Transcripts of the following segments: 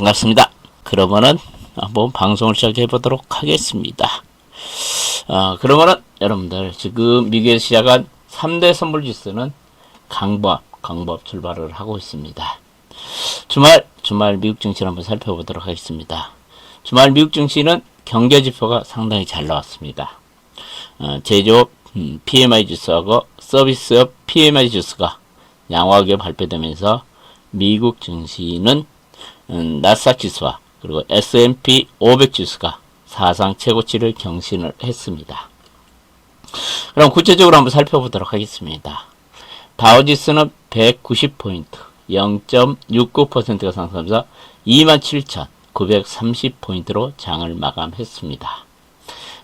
반갑습니다. 그러면은 한번 방송을 시작해 보도록 하겠습니다. 그러면은 여러분들 지금 미국에서 시작한 3대 선물 지수는 강보합 출발을 하고 있습니다. 주말 미국 증시를 한번 살펴보도록 하겠습니다. 주말 미국 증시는 경제 지표가 상당히 잘 나왔습니다. 제조업 PMI 지수하고 서비스업 PMI 지수가 양호하게 발표되면서 미국 증시는 나스닥 지수와 그리고 S&P 500 지수가 사상 최고치를 경신을 했습니다. 그럼 구체적으로 한번 살펴보도록 하겠습니다. 다우지수는 190포인트, 0.69%가 상승하면서 27,930포인트로 장을 마감했습니다.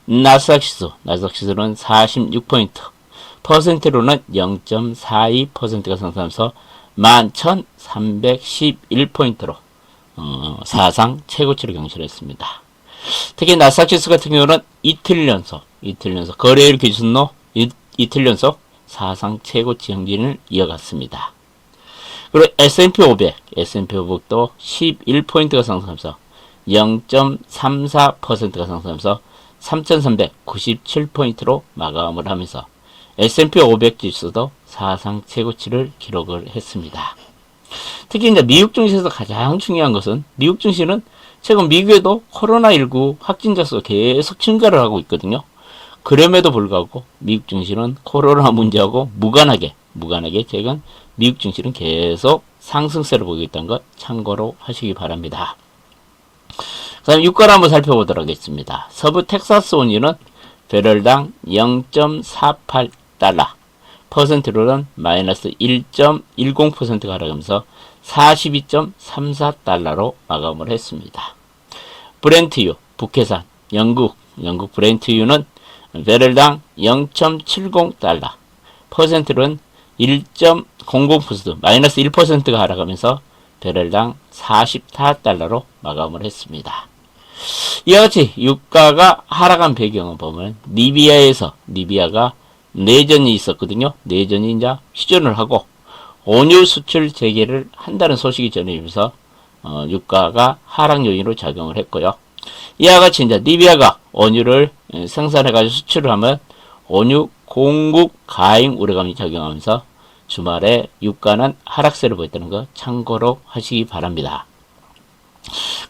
나스닥 지수는 46포인트, 퍼센트로는 0.42%가 상승하면서 11,311포인트로 사상 최고치를 경신했습니다. 특히 나스닥 지수 같은 경우는 이틀 연속 거래일 기준으로 이틀 연속 사상 최고치 경진을 이어갔습니다. 그리고 S&P 500도 11포인트가 상승하면서 0.34%가 상승하면서 3,397포인트로 마감을 하면서 S&P 500 지수도 사상 최고치를 기록을 했습니다. 특히 이제 미국 증시에서 가장 중요한 것은 미국 증시는 최근 미국에도 코로나19 확진자 수가 계속 증가를 하고 있거든요. 그럼에도 불구하고 미국 증시는 코로나 문제하고 무관하게 최근 미국 증시는 계속 상승세를 보이고 있다는 것 참고로 하시기 바랍니다. 그 다음 유가를 한번 살펴보도록 하겠습니다. 서부 텍사스 원유는 배럴당 0.48달러, 퍼센트로는 마이너스 1.10%가 하락하면서 42.34달러로 마감을 했습니다. 브렌트유, 북해산, 영국 브렌트유는 배럴당 0.70달러, 퍼센트로는 1.00%, 마이너스 1%가 하락하면서 배럴당 44달러로 마감을 했습니다. 이와 같이 유가가 하락한 배경을 보면 리비아가 내전이 있었거든요. 내전이 이제 휴전을 하고 원유 수출 재개를 한다는 소식이 전해지면서 유가가 하락 요인으로 작용을 했고요. 이와 같이 이제 리비아가 원유를 생산해가지고 수출을 하면 원유 공급 가행 우려감이 작용하면서 주말에 유가는 하락세를 보였다는 거 참고로 하시기 바랍니다.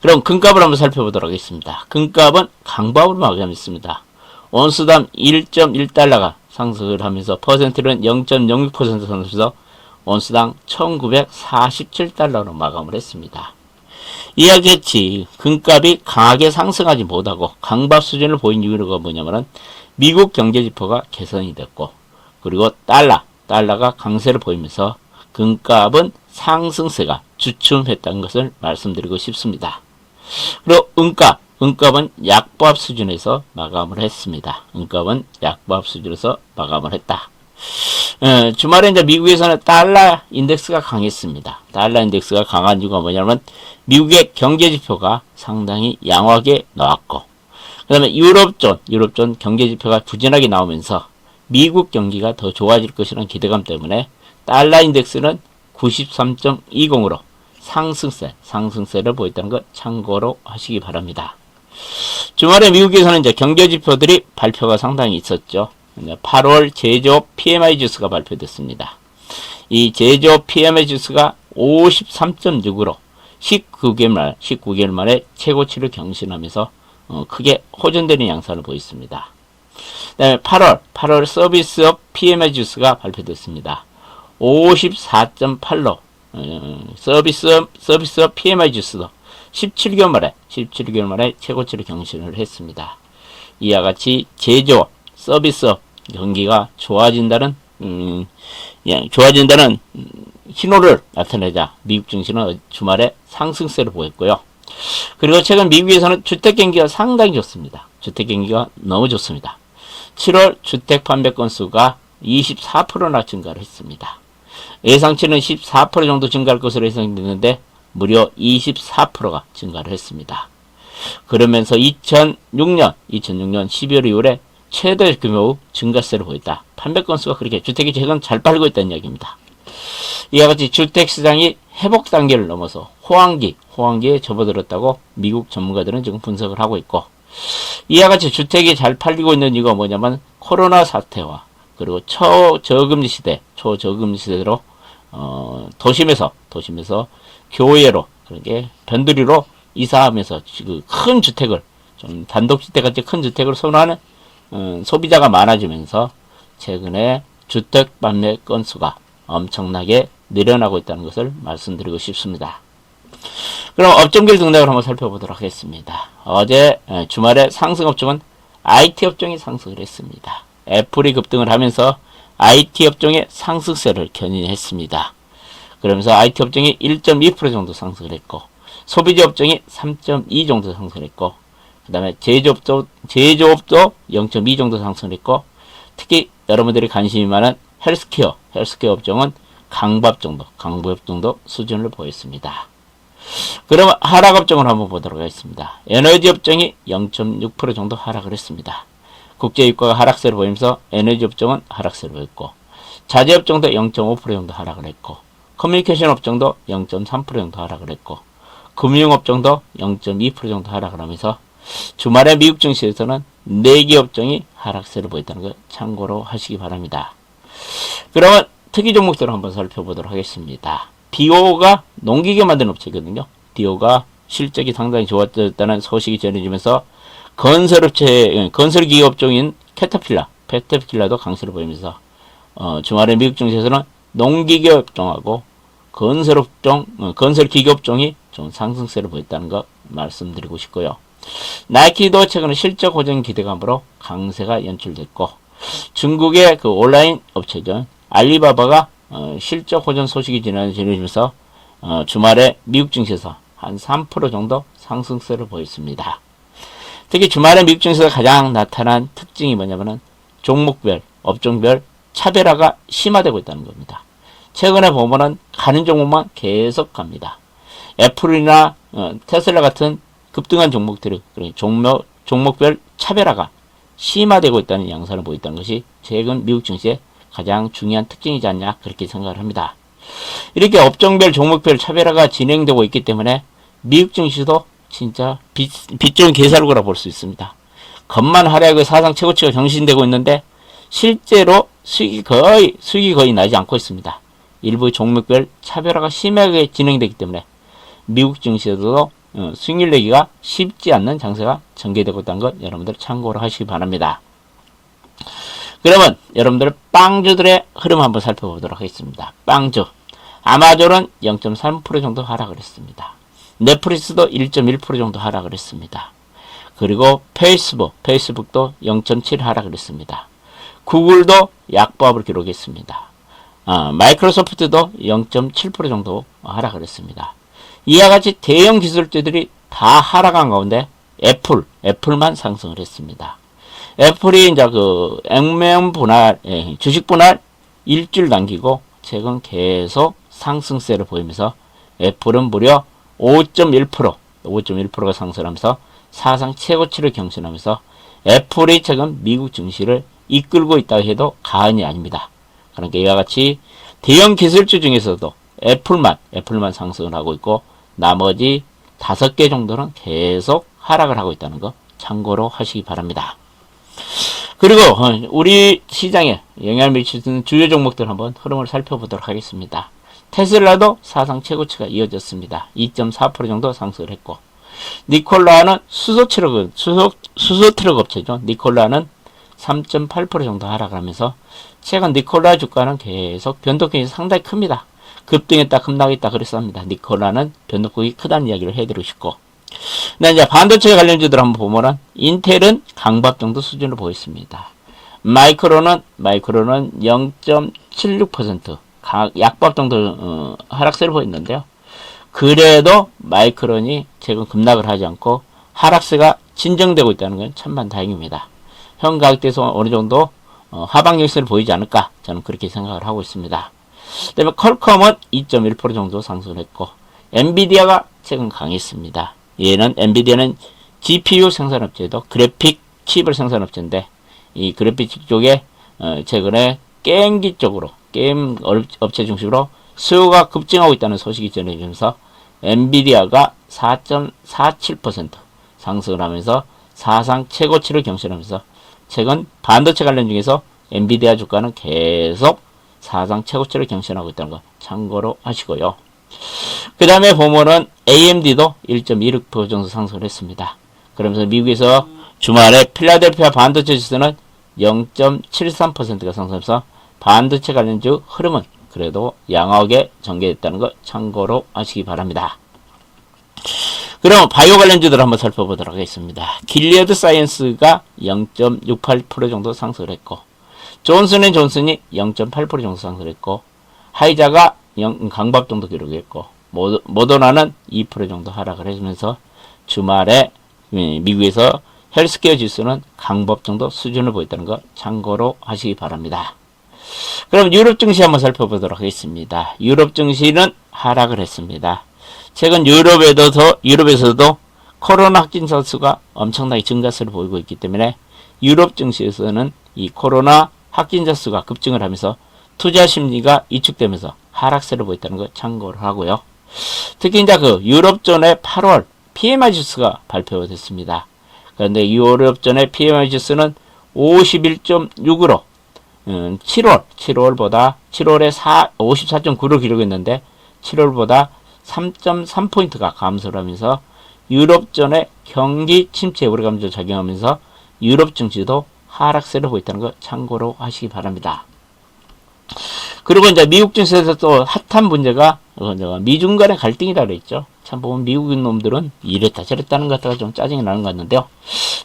그럼 금값을 한번 살펴보도록 하겠습니다. 금값은 강보합으로 마감했습니다. 온스당 1.1달러가 상승을 하면서 퍼센트는 0.06% 상승해서 온스당 1947달러로 마감을 했습니다. 이와 같이 금값이 강하게 상승하지 못하고 강보합 수준을 보인 이유가 뭐냐면은 미국 경제지표가 개선이 됐고 그리고 달러가 강세를 보이면서 금값은 상승세가 주춤했다는 것을 말씀드리고 싶습니다. 그리고 은값은 약보합 수준에서 마감을 했습니다. 은값은 약보합 수준에서 마감을 했다. 주말에 이제 미국에서는 달러 인덱스가 강했습니다. 달러 인덱스가 강한 이유가 뭐냐면 미국의 경제지표가 상당히 양호하게 나왔고 그 다음에 유럽존 경제지표가 부진하게 나오면서 미국 경기가 더 좋아질 것이라는 기대감 때문에 달러 인덱스는 93.20으로 상승세를 보였다는 것 참고로 하시기 바랍니다. 주말에 미국에서는 이제 경제지표들이 발표가 상당히 있었죠. 8월 제조업 PMI 지수가 발표됐습니다. 이 제조업 PMI 지수가 53.6으로 19개월 만에 최고치를 경신하면서 크게 호전되는 양상을 보였습니다. 그 다음에 8월 서비스업 PMI 지수가 발표됐습니다. 54.8로 서비스업 PMI 지수도 17개월 만에 최고치를 경신을 했습니다. 이와 같이 제조업, 서비스업 경기가 좋아진다는 신호를 나타내자 미국 증시는 주말에 상승세를 보였고요. 그리고 최근 미국에서는 주택 경기가 상당히 좋습니다. 주택 경기가 너무 좋습니다. 7월 주택 판매 건수가 24%나 증가를 했습니다. 예상치는 14% 정도 증가할 것으로 예상됐는데 무려 24%가 증가를 했습니다. 그러면서 2006년 12월 이후에 최대 규모 증가세를 보였다. 판매 건수가 그렇게 주택이 최근 잘 팔고 있다는 이야기입니다. 이와 같이 주택시장이 회복 단계를 넘어서 호황기에 접어들었다고 미국 전문가들은 지금 분석을 하고 있고, 이와 같이 주택이 잘 팔리고 있는 이유가 뭐냐면 코로나 사태와 그리고 초저금리 시대로 도심에서 교외로, 그렇게 변두리로 이사하면서 큰 주택을, 좀 단독주택같이 큰 주택을 선호하는 소비자가 많아지면서 최근에 주택 판매 건수가 엄청나게 늘어나고 있다는 것을 말씀드리고 싶습니다. 그럼 업종별 등락을 한번 살펴보도록 하겠습니다. 어제 주말에 상승업종은 IT 업종이 상승을 했습니다. 애플이 급등을 하면서 IT 업종의 상승세를 견인했습니다. 그러면서 IT 업종이 1.2% 정도 상승을 했고, 소비재 업종이 3.2 정도 상승을 했고, 그 다음에 제조업도 0.2 정도 상승을 했고, 특히 여러분들이 관심이 많은 헬스케어 업종은 강보합 정도 수준을 보였습니다. 그러면 하락 업종을 한번 보도록 하겠습니다. 에너지 업종이 0.6% 정도 하락을 했습니다. 국제유가가 하락세를 보이면서 에너지 업종은 하락세를 보였고, 자재 업종도 0.5% 정도 하락을 했고, 커뮤니케이션 업종도 0.3% 정도 하락을 했고, 금융 업종도 0.2% 정도 하락을 하면서 주말에 미국 증시에서는 4개 업종이 하락세를 보였다는 걸 참고로 하시기 바랍니다. 그러면 특이 종목들을 한번 살펴보도록 하겠습니다. 디오가 농기계 만드는 업체거든요. 디오가 실적이 상당히 좋아졌다는 소식이 전해지면서 건설기계 업종인 캐터필라도 강세를 보이면서 주말에 미국 증시에서는 농기계 업종하고 건설기계 업종이 좀 상승세를 보였다는 거 말씀드리고 싶고요. 나이키도 최근에 실적 호전 기대감으로 강세가 연출됐고, 중국의 그 온라인 업체죠, 알리바바가 실적 호전 소식이 전해지면서 주말에 미국 증시에서 한 3% 정도 상승세를 보였습니다. 특히 주말에 미국 증시에서 가장 나타난 특징이 뭐냐면은 종목별, 업종별 차별화가 심화되고 있다는 겁니다. 최근에 보면은 가는 종목만 계속 갑니다. 애플이나 테슬라 같은 급등한 종목들이 종목별 차별화가 심화되고 있다는 양상을 보였다는 것이 최근 미국 증시의 가장 중요한 특징이지 않냐, 그렇게 생각을 합니다. 이렇게 업종별 종목별 차별화가 진행되고 있기 때문에 미국 증시도 진짜 빚 좋은 개살구라 볼 수 있습니다. 겉만 하락의 사상 최고치가 경신되고 있는데 실제로 수익이 거의 나지 않고 있습니다. 일부 종목별 차별화가 심하게 진행되기 때문에 미국 증시에서도 수익률 내기가 쉽지 않는 장세가 전개되고 있다는 것 여러분들 참고로 하시기 바랍니다. 그러면 여러분들 빵주들의 흐름 한번 살펴보도록 하겠습니다. 빵주, 아마존은 0.3% 정도 하락을 했습니다. 넷플릭스도 1.1% 정도 하락을 했습니다. 그리고 페이스북도 0.7 하락을 했습니다. 구글도 약보합을 기록했습니다. 마이크로소프트도 0.7% 정도 하락을 했습니다. 이와 같이 대형 기술주들이 다 하락한 가운데 애플만 상승을 했습니다. 애플이 이제 액면 분할, 주식 분할 일주일 남기고 최근 계속 상승세를 보이면서 애플은 무려 5.1%가 상승하면서 사상 최고치를 경신하면서 애플이 최근 미국 증시를 이끌고 있다 해도 과언이 아닙니다. 그러니까 이와 같이 대형 기술주 중에서도 애플만 상승을 하고 있고 나머지 5개 정도는 계속 하락을 하고 있다는 거 참고로 하시기 바랍니다. 그리고 우리 시장에 영향을 미치는 주요 종목들 한번 흐름을 살펴보도록 하겠습니다. 테슬라도 사상 최고치가 이어졌습니다. 2.4% 정도 상승을 했고, 니콜라는 수소트럭 업체죠. 니콜라는 3.8% 정도 하락하면서 최근 니콜라 주가는 계속 변동폭이 상당히 큽니다. 급등했다 급락했다 그랬습니다. 니콜라는 변동폭이 크다는 이야기를 해드리고 싶고, 근데 이제 반도체 관련주들 한번 보면은 인텔은 강밥 정도 수준을 보였습니다. 마이크론은 0.76% 약밥 정도 하락세를 보였는데요. 그래도 마이크론이 최근 급락을 하지 않고 하락세가 진정되고 있다는 건 천만다행입니다. 현 가격대에서 어느 정도 하방 역세를 보이지 않을까, 저는 그렇게 생각을 하고 있습니다. 그 다음에 퀄컴은 2.1% 정도 상승을 했고, 엔비디아가 최근 강했습니다. 엔비디아는 GPU 생산업체도 그래픽 칩을 생산업체인데, 이 그래픽 칩 쪽에 최근에 게임기 쪽으로 게임 업체 중심으로 수요가 급증하고 있다는 소식이 전해지면서 엔비디아가 4.47% 상승을 하면서 사상 최고치를 경신하면서 최근 반도체 관련 중에서 엔비디아 주가는 계속 사상 최고치를 경신하고 있다는 거 참고로 하시고요. 그 다음에 보면은 AMD도 1.16% 정도 상승을 했습니다. 그러면서 미국에서 주말에 필라델피아 반도체 지수는 0.73%가 상승해서 반도체 관련주 흐름은 그래도 양호하게 전개됐다는 거 참고로 하시기 바랍니다. 그럼 바이오 관련주들 한번 살펴보도록 하겠습니다. 길리어드 사이언스가 0.68% 정도 상승을 했고, 존슨앤존슨이 0.8% 정도 상승을 했고, 하이자가 강밥 정도 기록했고, 모더나는 2% 정도 하락을 해주면서 주말에 미국에서 헬스케어 지수는 강법 정도 수준을 보였다는 거 참고로 하시기 바랍니다. 그럼 유럽 증시 한번 살펴보도록 하겠습니다. 유럽 증시는 하락을 했습니다. 최근 유럽에서도 코로나 확진자 수가 엄청나게 증가세를 보이고 있기 때문에 유럽 증시에서는 이 코로나 확진자 수가 급증을 하면서 투자 심리가 위축되면서 하락세를 보였다는 거 참고를 하고요. 특히 이제 그 유럽존의 8월 PMI 지수가 발표됐습니다. 그런데 유럽존의 PMI 지수는 51.6으로 7월에 54.9를 기록했는데 7월보다 3.3포인트가 감소를 하면서 유럽존의 경기 침체 우려감도 작용하면서 유럽 증시도 하락세를 보였다는 거 참고로 하시기 바랍니다. 그리고 이제 미국 증시에서 또 핫한 문제가 미중 간의 갈등이라 그랬죠. 참 보면 미국인 놈들은 이랬다 저랬다는 것 같다가 좀 짜증이 나는 것 같는데요.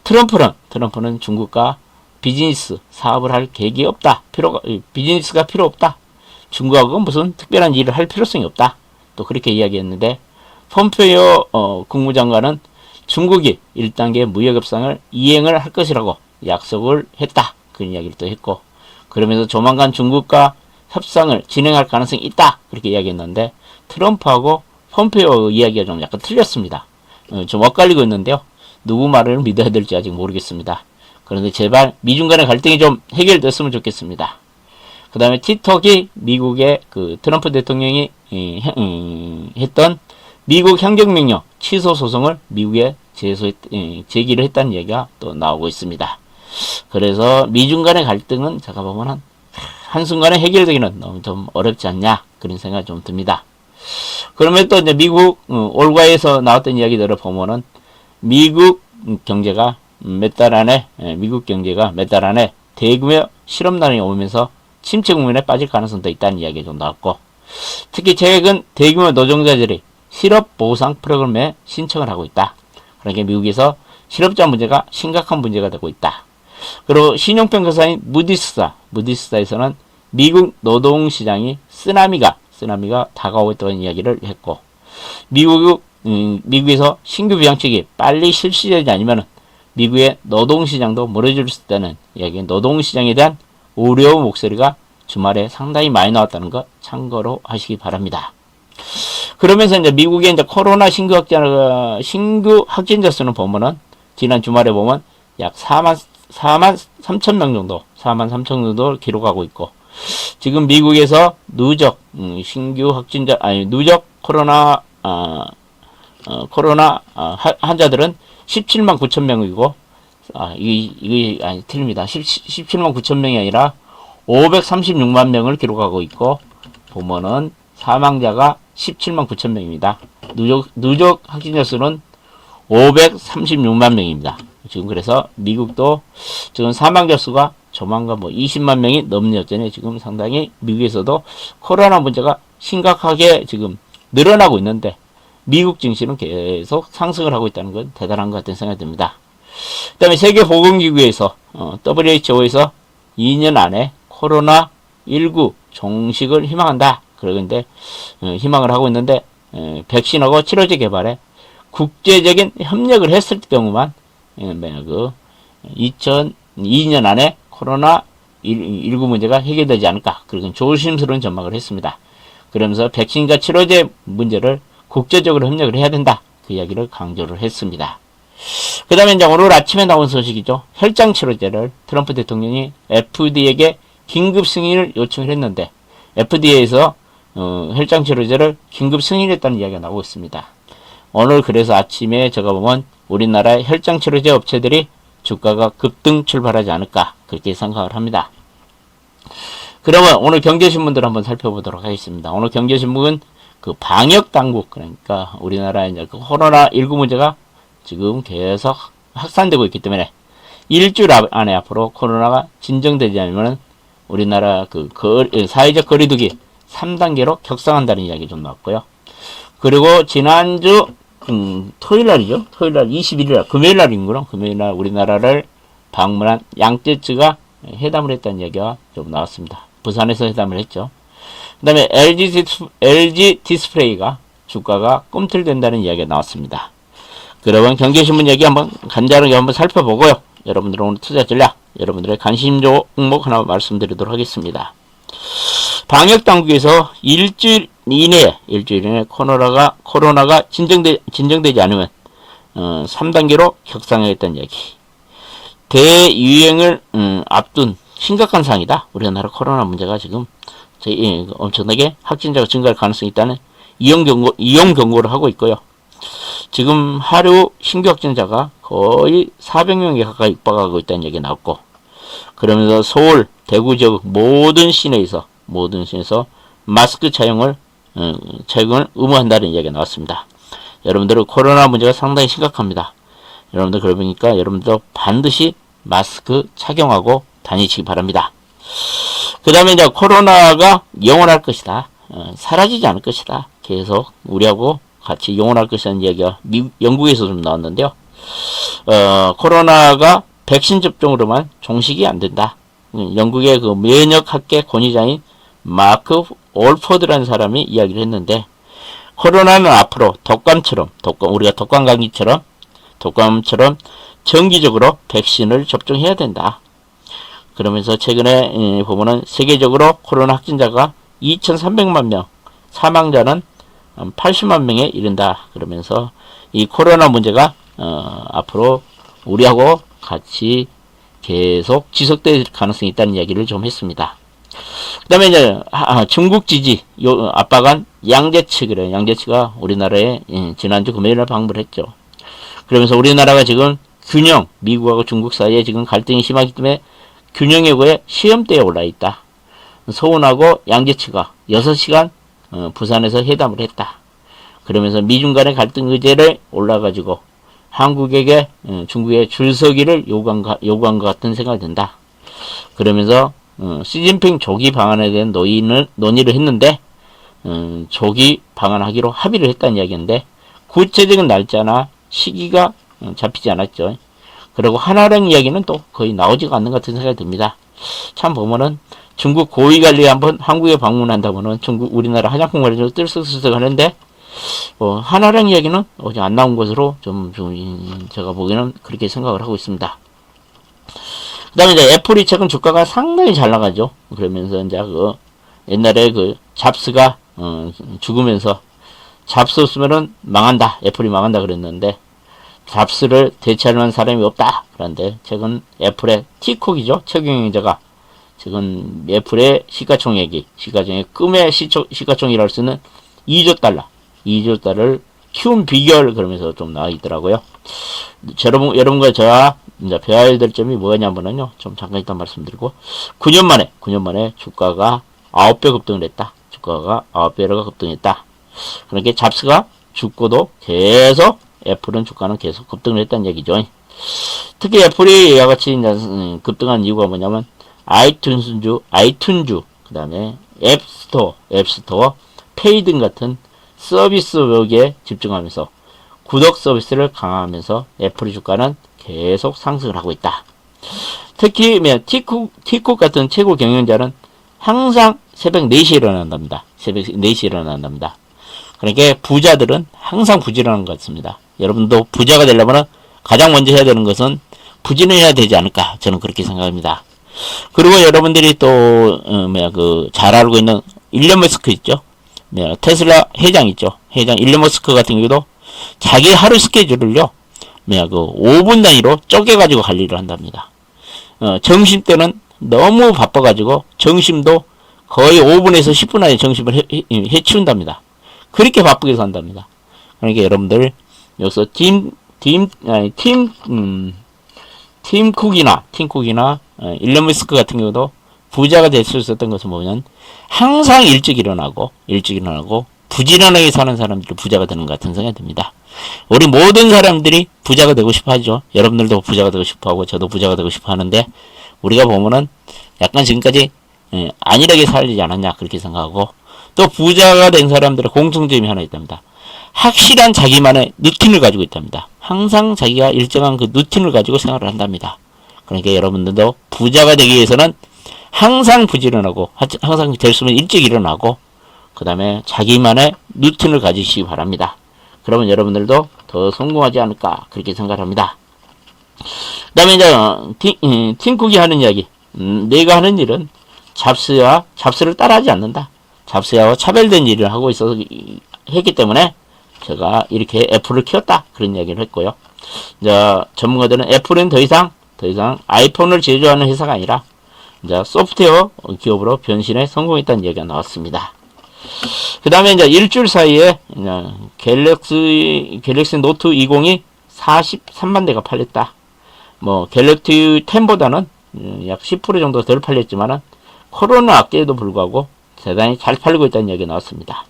트럼프는 중국과 비즈니스 사업을 할 계획이 없다. 비즈니스가 필요 없다. 중국하고 무슨 특별한 일을 할 필요성이 없다. 또 그렇게 이야기했는데 폼페이오 국무장관은 중국이 1단계 무역 협상을 이행을 할 것이라고 약속을 했다. 그런 이야기를 또 했고, 그러면서 조만간 중국과 협상을 진행할 가능성이 있다. 그렇게 이야기했는데 트럼프하고 폼페이오 이야기가 좀 약간 틀렸습니다. 좀 엇갈리고 있는데요. 누구 말을 믿어야 될지 아직 모르겠습니다. 그런데 제발 미중 간의 갈등이 좀 해결됐으면 좋겠습니다. 그 다음에 틱톡이 미국의 그 트럼프 대통령이 했던 미국 행정명령 취소 소송을 미국에 제기를 했다는 얘기가 또 나오고 있습니다. 그래서 미중 간의 갈등은 제가 보면 한순간에 해결되기는 너무 좀 어렵지 않냐 그런 생각이 좀 듭니다. 그러면 또 이제 미국 올가에서 나왔던 이야기들을 보면은 미국 경제가 몇 달 안에 대규모 실업난이 오면서 침체 국면에 빠질 가능성도 있다는 이야기가 좀 나왔고, 특히 최근 대규모 노동자들이 실업 보상 프로그램에 신청을 하고 있다. 그러니까 미국에서 실업자 문제가 심각한 문제가 되고 있다. 그리고 신용평가사인 무디스사에서는 미국 노동시장이 쓰나미가 다가오고 있다는 이야기를 했고, 미국에서 신규 부양책이 빨리 실시되지 않으면 미국의 노동시장도 무너질 수 있다는 이야기, 노동시장에 대한 우려 목소리가 주말에 상당히 많이 나왔다는 거 참고로 하시기 바랍니다. 그러면서 이제 미국의 이제 코로나 신규 확진자 수는 보면은 지난 주말에 보면 약 4만 3천 명 정도, 4만 3천 정도 기록하고 있고, 지금 미국에서 누적 코로나 환자들은 17만 9천 명이고, 이게 틀립니다. 17만 9천 명이 아니라 536만 명을 기록하고 있고, 보면은 사망자가 17만 9천 명입니다. 누적 확진자 수는 536만 명입니다. 지금 그래서 미국도 지금 사망자 수가 조만간 20만 명이 넘는 여전히 지금 상당히 미국에서도 코로나 문제가 심각하게 지금 늘어나고 있는데 미국 증시는 계속 상승을 하고 있다는 건 대단한 것 같은 생각이 듭니다. 그 다음에 세계보건기구에서 WHO에서 2년 안에 코로나19 종식을 희망한다. 그러는데 희망을 하고 있는데 백신하고 치료제 개발에 국제적인 협력을 했을 경우만 2002년 안에 코로나19 문제가 해결되지 않을까, 그런 조심스러운 전망을 했습니다. 그러면서 백신과 치료제 문제를 국제적으로 협력을 해야 된다, 그 이야기를 강조를 했습니다. 그 다음에 이제 오늘 아침에 나온 소식이죠. 혈장 치료제를 트럼프 대통령이 FDA에게 긴급 승인을 요청을 했는데 FDA에서 혈장 치료제를 긴급 승인했다는 이야기가 나오고 있습니다. 오늘 그래서 아침에 제가 보면 우리나라의 혈장 치료제 업체들이 주가가 급등 출발하지 않을까 그렇게 생각을 합니다. 그러면 오늘 경제신문들 한번 살펴보도록 하겠습니다. 오늘 경제신문은 그 방역 당국, 그러니까 우리나라의 이제 그 코로나19 문제가 지금 계속 확산되고 있기 때문에 일주일 안에 앞으로 코로나가 진정되지 않으면 우리나라 그 사회적 거리두기 3단계로 격상한다는 이야기 좀 나왔고요. 그리고 지난주 토요일날이죠. 토요일날 21일 금요일날인구나. 금요일날 우리나라를 방문한 양재츠가 회담을 했다는 이야기가 좀 나왔습니다. 부산에서 회담을 했죠. 그 다음에 LG 디스플레이가 주가가 꿈틀댄다는 이야기가 나왔습니다. 그러면 경제신문 얘기 한번 간단하게 한번 살펴보고요. 여러분들 오늘 투자 전략, 여러분들의 관심 종목 하나 말씀드리도록 하겠습니다. 방역당국에서 일주일 이내에 코로나가 진정되지 않으면 3단계로 격상하겠다는 얘기. 대유행을 앞둔 심각한 상황이다. 우리나라 코로나 문제가 지금 엄청나게 확진자가 증가할 가능성이 있다는 이용 경고를 하고 있고요. 지금 하루 신규 확진자가 거의 400명에 가까이 육박하고 있다는 얘기가 나왔고, 그러면서 서울, 대구 지역 모든 시내에서 마스크 착용을 의무한다는 이야기가 나왔습니다. 여러분들은 코로나 문제가 상당히 심각합니다. 여러분들 그러니까 여러분도 반드시 마스크 착용하고 다니시기 바랍니다. 그 다음에 이제 코로나가 영원할 것이다. 사라지지 않을 것이다. 계속 우리하고 같이 영원할 것이라는 이야기가 영국에서 좀 나왔는데요. 코로나가 백신 접종으로만 종식이 안 된다. 영국의 그 면역학계 권위자인 마크 올포드라는 사람이 이야기를 했는데, 코로나는 앞으로 우리가 독감감기처럼 정기적으로 백신을 접종해야 된다. 그러면서 최근에 보면은 세계적으로 코로나 확진자가 2,300만 명, 사망자는 80만 명에 이른다. 그러면서 이 코로나 문제가 앞으로 우리하고 같이 계속 지속될 가능성이 있다는 이야기를 좀 했습니다. 그 다음에 이제 중국 지지 압박한 양재츠래요. 양재츠가 우리나라에 지난주 금요일에 방문을 했죠. 그러면서 우리나라가 지금 미국하고 중국 사이에 지금 갈등이 심하기 때문에 균형 요구에 시험대에 올라 있다. 서운하고 양재츠가 6시간 부산에서 회담을 했다. 그러면서 미중 간의 갈등 의제를 올라가지고 한국에게 중국의 줄서기를 요구한 것 같은 생각이 든다. 그러면서 시진핑 조기 방안에 대한 논의를 했는데 조기 방안하기로 합의를 했다는 이야기인데, 구체적인 날짜나 시기가 잡히지 않았죠. 그리고 한화령 이야기는 또 거의 나오지가 않는 것 같은 생각이 듭니다. 참 보면은 중국 고위관리 한번 한국에 방문한다면은 우리나라 화장품 관련해서 뜰썩뜰썩 하는데, 한화령 이야기는 어제 안 나온 것으로 좀 제가 보기에는 그렇게 생각을 하고 있습니다. 그 다음에 이제 애플이 최근 주가가 상당히 잘 나가죠. 그러면서 이제 옛날에 잡스가 죽으면서 잡스 없으면은 망한다. 애플이 망한다 그랬는데, 잡스를 대체할 만한 사람이 없다. 그런데 최근 애플의 티콕이죠. 최경영자가 지금 애플의 시가총액이 꿈의 시가총액이라고 할 수 있는 2조 달러를 키운 비결 그러면서 좀 나와 있더라고요. 여러분과 저와 이제 배워야 될 점이 뭐냐면요. 좀 잠깐 일단 말씀드리고, 9년 만에 주가가 9배 급등을 했다. 주가가 9배가 급등했다. 그러니까 잡스가 죽고도 계속 애플은 주가는 계속 급등을 했다는 얘기죠. 특히 애플이 이와 같이 이제 급등한 이유가 뭐냐면 아이튠즈, 그 다음에 앱스토어, 페이 등 같은 서비스 여기에 집중하면서 구독 서비스를 강화하면서 애플의 주가는 계속 상승을 하고 있다. 특히 티쿡 같은 최고 경영자는 항상 새벽 4시에 일어난답니다. 그러니까 부자들은 항상 부지런한 것 같습니다. 여러분도 부자가 되려면 가장 먼저 해야 되는 것은 부지런해야 되지 않을까, 저는 그렇게 생각합니다. 그리고 여러분들이 또 잘 알고 있는 일론 머스크 있죠. 테슬라 회장 있죠. 일론 머스크 같은 경우도 자기 하루 스케줄을요 5분 단위로 쪼개가지고 관리를 한답니다. 점심 때는 너무 바빠가지고 점심도 거의 5분에서 10분 안에 정신을 해치운답니다. 그렇게 바쁘게 산답니다. 그러니까 여러분들 여기서 팀 쿡이나 일론 머스크 같은 경우도 부자가 될 수 있었던 것을 보면 항상 일찍 일어나고 부지런하게 사는 사람들이 부자가 되는 것 같은 생각이 듭니다. 우리 모든 사람들이 부자가 되고 싶어 하죠. 여러분들도 부자가 되고 싶어 하고 저도 부자가 되고 싶어 하는데 우리가 보면은 약간 지금까지 안일하게 살지 않았냐 그렇게 생각하고 또 부자가 된 사람들의 공통점이 하나 있답니다. 확실한 자기만의 루틴을 가지고 있답니다. 항상 자기가 일정한 그 루틴을 가지고 생활을 한답니다. 그러니까 여러분들도 부자가 되기 위해서는 항상 부지런하고 항상 될 수 있으면 일찍 일어나고 그 다음에 자기만의 루틴을 가지시기 바랍니다. 그러면 여러분들도 더 성공하지 않을까 그렇게 생각합니다. 그 다음에 이제 팀쿡이 하는 이야기, 내가 하는 일은 잡스를 따라하지 않는다. 잡스와 차별된 일을 하고 있어서 했기 때문에 제가 이렇게 애플을 키웠다 그런 이야기를 했고요. 이제 전문가들은 애플은 더 이상 아이폰을 제조하는 회사가 아니라 이제 소프트웨어 기업으로 변신에 성공했다는 얘기가 나왔습니다. 그 다음에 이제 일주일 사이에 갤럭시 노트 20이 43만 대가 팔렸다. 뭐 갤럭시 10보다는 약 10% 정도 덜 팔렸지만은 코로나 악재에도 불구하고 대단히 잘 팔리고 있다는 얘기가 나왔습니다.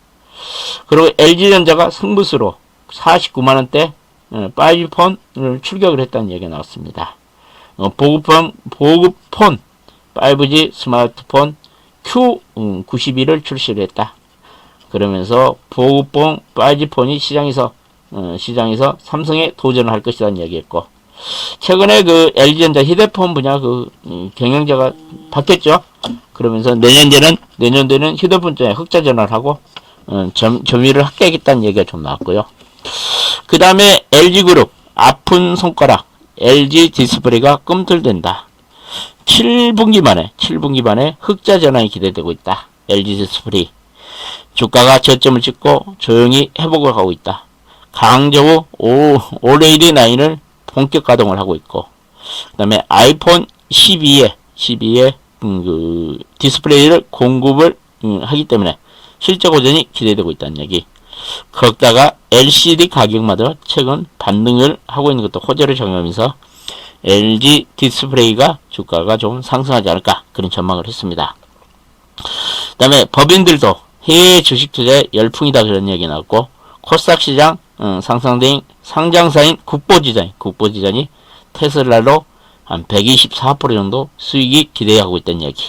그리고 LG전자가 승부수로 49만원대 5G폰을 출격을 했다는 얘기가 나왔습니다. 보급폰 5G 스마트폰 Q92를 출시를 했다. 그러면서 보급폰 5G폰이 시장에서 삼성에 도전을 할 것이라는 이야기했고, 최근에 그 LG전자 휴대폰 분야 경영자가 바뀌었죠. 그러면서 내년도에는 휴대폰 쪽에 흑자 전환을 하고 점유율을 확대하겠다는 얘기가 좀 나왔고요. 그 다음에 LG그룹 아픈 손가락 LG 디스플레이가 꿈틀댄다. 7분기 만에 흑자 전환이 기대되고 있다. LG 디스플레이 주가가 저점을 찍고 조용히 회복을 하고 있다. 강저우 OLED 9을 본격 가동을 하고 있고, 그 다음에 아이폰 12에 그 디스플레이를 공급을 하기 때문에 실적 호전이 기대되고 있다는 얘기. 거기다가 LCD 가격마다 최근 반등을 하고 있는 것도 호재를 적용하면서 LG 디스플레이가 주가가 좀 상승하지 않을까 그런 전망을 했습니다. 그 다음에 법인들도 해외 주식 투자에 열풍이다 그런 얘기 나왔고, 코스닥 시장 상상된 상장사인 국보지전이 테슬라로 한 124% 정도 수익이 기대하고 있다는 얘기.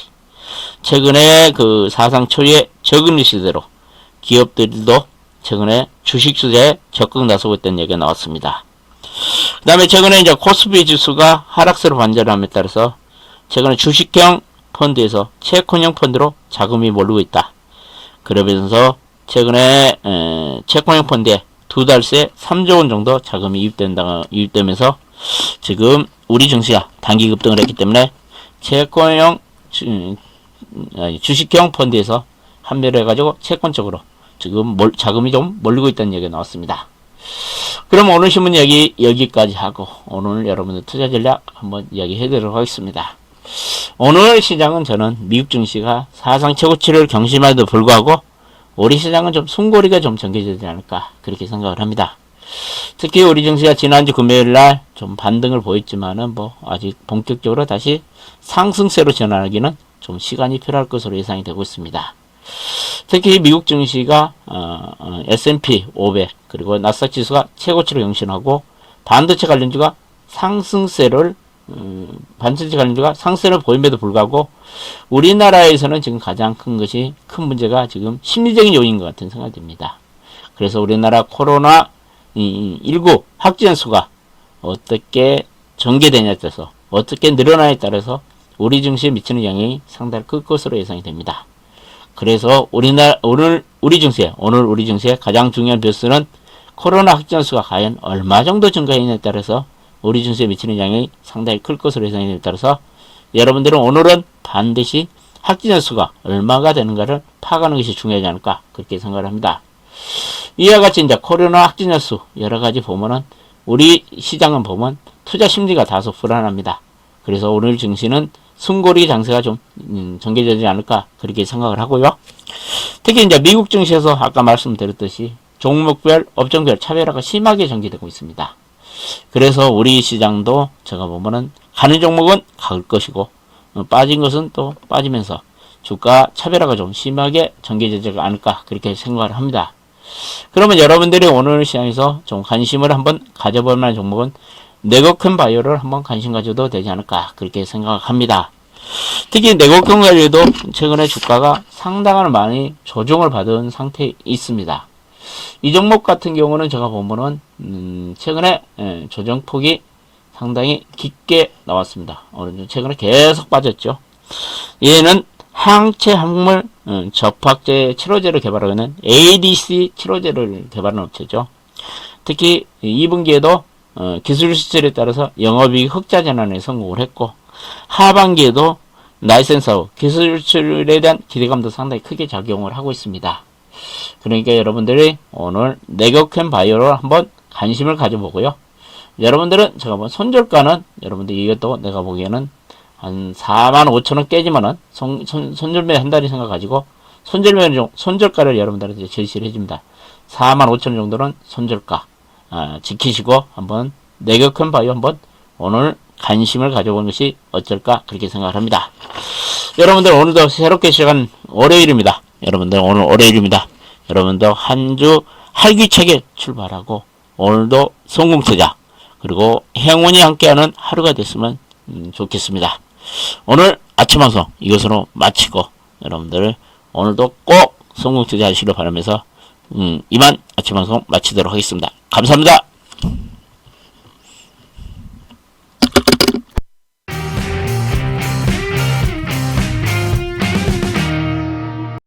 최근에 그 사상 초유의 적은 시대로 기업들도 최근에 주식 투자에 적극 나서고 있다는 얘기가 나왔습니다. 그 다음에 최근에 이제 코스피 지수가 하락세로 반전함에 따라서 최근에 주식형 펀드에서 채권형 펀드로 자금이 몰리고 있다. 그러면서 최근에 채권형 펀드에 두 달 새 3조 원 정도 자금이 유입되면서 지금 우리 증시가 단기 급등을 했기 때문에 채권형 주식형 펀드에서 합류를 해가지고 채권 쪽으로 지금 자금이 좀 몰리고 있다는 얘기가 나왔습니다. 그럼 오늘 신문 이야기 여기까지 하고 오늘 여러분들 투자 전략 한번 이야기해 드리도록 하겠습니다. 오늘 시장은 저는 미국 증시가 사상 최고치를 경신함에도 불구하고 우리 시장은 좀 숨고리가 좀 전개되지 않을까 그렇게 생각을 합니다. 특히 우리 증시가 지난주 금요일날 좀 반등을 보였지만은 아직 본격적으로 다시 상승세로 전환하기는 좀 시간이 필요할 것으로 예상이 되고 있습니다. 특히 미국 증시가 S&P 500 그리고 나스닥 지수가 최고치를 경신하고 반도체 관련주가 상승세를 보임에도 불구하고 우리나라에서는 지금 가장 큰 문제가 지금 심리적인 요인인 것 같은 생각이 듭니다. 그래서 우리나라 코로나19 확진 수가 어떻게 전개되냐에 따라서 어떻게 늘어나냐에 따라서 우리 증시에 미치는 영향이 상당히 클 것으로 예상이 됩니다. 그래서 오늘 우리 증시의 가장 중요한 변수는 코로나 확진 수가 과연 얼마 정도 증가했냐에 따라서 우리 증시에 미치는 영향이 상당히 클 것으로 예상이 되에 따라서 여러분들은 오늘은 반드시 확진자 수가 얼마가 되는가를 파악하는 것이 중요하지 않을까 그렇게 생각을 합니다. 이와 같이 이제 코로나 확진자 수 여러 가지 보면은 우리 시장은 보면 투자 심리가 다소 불안합니다. 그래서 오늘 증시는 숨고르기 장세가 좀 전개되지 않을까 그렇게 생각을 하고요. 특히 이제 미국 증시에서 아까 말씀드렸듯이 종목별, 업종별 차별화가 심하게 전개되고 있습니다. 그래서 우리 시장도 제가 보면은 가는 종목은 갈 것이고 빠진 것은 또 빠지면서 주가 차별화가 좀 심하게 전개되지 않을까 그렇게 생각을 합니다. 그러면 여러분들이 오늘 시장에서 좀 관심을 한번 가져볼 만한 종목은 네거큰 바이오를 한번 관심 가져도 되지 않을까 그렇게 생각합니다. 특히 네거큰 바이오도 최근에 주가가 상당한 많이 조정을 받은 상태에 있습니다. 이 종목 같은 경우는 제가 보면은 최근에 조정폭이 상당히 깊게 나왔습니다. 최근에 계속 빠졌죠. 얘는 항체 항물 접합제 치료제를 개발하고 있는 ADC 치료제를 개발하는 업체죠. 특히 2분기에도 기술 수출에 따라서 영업이익 흑자 전환에 성공을 했고 하반기에도 라이센스하고 기술 수출에 대한 기대감도 상당히 크게 작용을 하고 있습니다. 그러니까 여러분들이 오늘 네거큰 바이오를 한번 관심을 가져보고요. 여러분들은 제가 뭐 손절가는 여러분들 이것도 내가 보기에는 한 45,000원 깨지면은 손절매 한다는 생각 가지고 손절가를 여러분들한테 제시를 해줍니다. 45,000원 정도는 손절가 지키시고 한번 네거큰 바이오 한번 오늘 관심을 가져보는 것이 어쩔까 그렇게 생각을 합니다. 여러분들 오늘도 새롭게 시작한 월요일입니다. 여러분들 오늘 월요일입니다. 여러분도 한 주 활기차게 출발하고 오늘도 성공투자 그리고 행운이 함께하는 하루가 됐으면 좋겠습니다. 오늘 아침 방송 이것으로 마치고 여러분들 오늘도 꼭 성공투자 하시길 바라면서 이만 아침 방송 마치도록 하겠습니다. 감사합니다.